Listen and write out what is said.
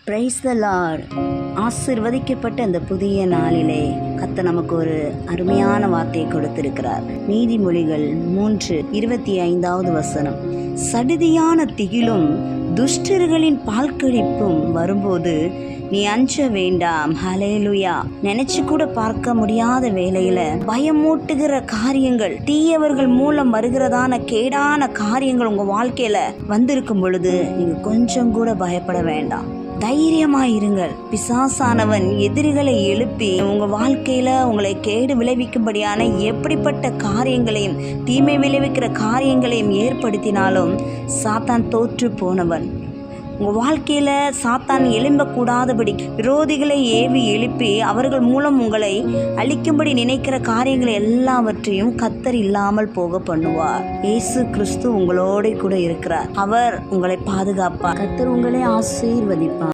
Praise the Lord. ஆசிர்வதிக்கப்பட்ட இந்த புதிய நாளிலே கர்த்தர் நமக்கு ஒரு அருமையான வார்த்தையை கொடுத்திருக்கிறார். நீதிமொழிகள் 3:25 சடிதியான திகிலும் துஷ்டர்களின் பால்கடிப்பும் வரும்போது நீ அஞ்ச வேண்டாம். ஹல்லேலூயா. நினைச்சு கூட பார்க்க முடியாத வேளையில பயமூட்டுகிற காரியங்கள், தீயவர்கள் மூலம் வருகிறதான கேடான காரியங்கள் உங்க வாழ்க்கையில வந்திருக்கும் பொழுது நீங்க கொஞ்சம் கூட பயப்பட வேண்டாம். தைரியமாயிருங்கள். பிசாசானவன் எதிரிகளை எழுப்பி உங்க வாழ்க்கையில உங்களை கேடு விளைவிக்கும்படியான எப்படிப்பட்ட காரியங்களையும், தீமை விளைவிக்கிற காரியங்களையும் ஏற்படுத்தினாலும் சாத்தான் தோற்று போனவன். உங்க வாழ்க்கையில சாத்தான் எழும்பக்கூடாதபடி விரோதிகளை ஏவி எழுப்பி அவர்கள் மூலம் உங்களை அழிக்கும்படி நினைக்கிற காரியங்களை எல்லாவற்றையும் கர்த்தர் இல்லாமல் போக பண்ணுவார். இயேசு கிறிஸ்து உங்களோட கூட இருக்கிறார். அவர் உங்களை பாதுகாப்பார். கர்த்தர் உங்களை ஆசீர்வதிப்பார்.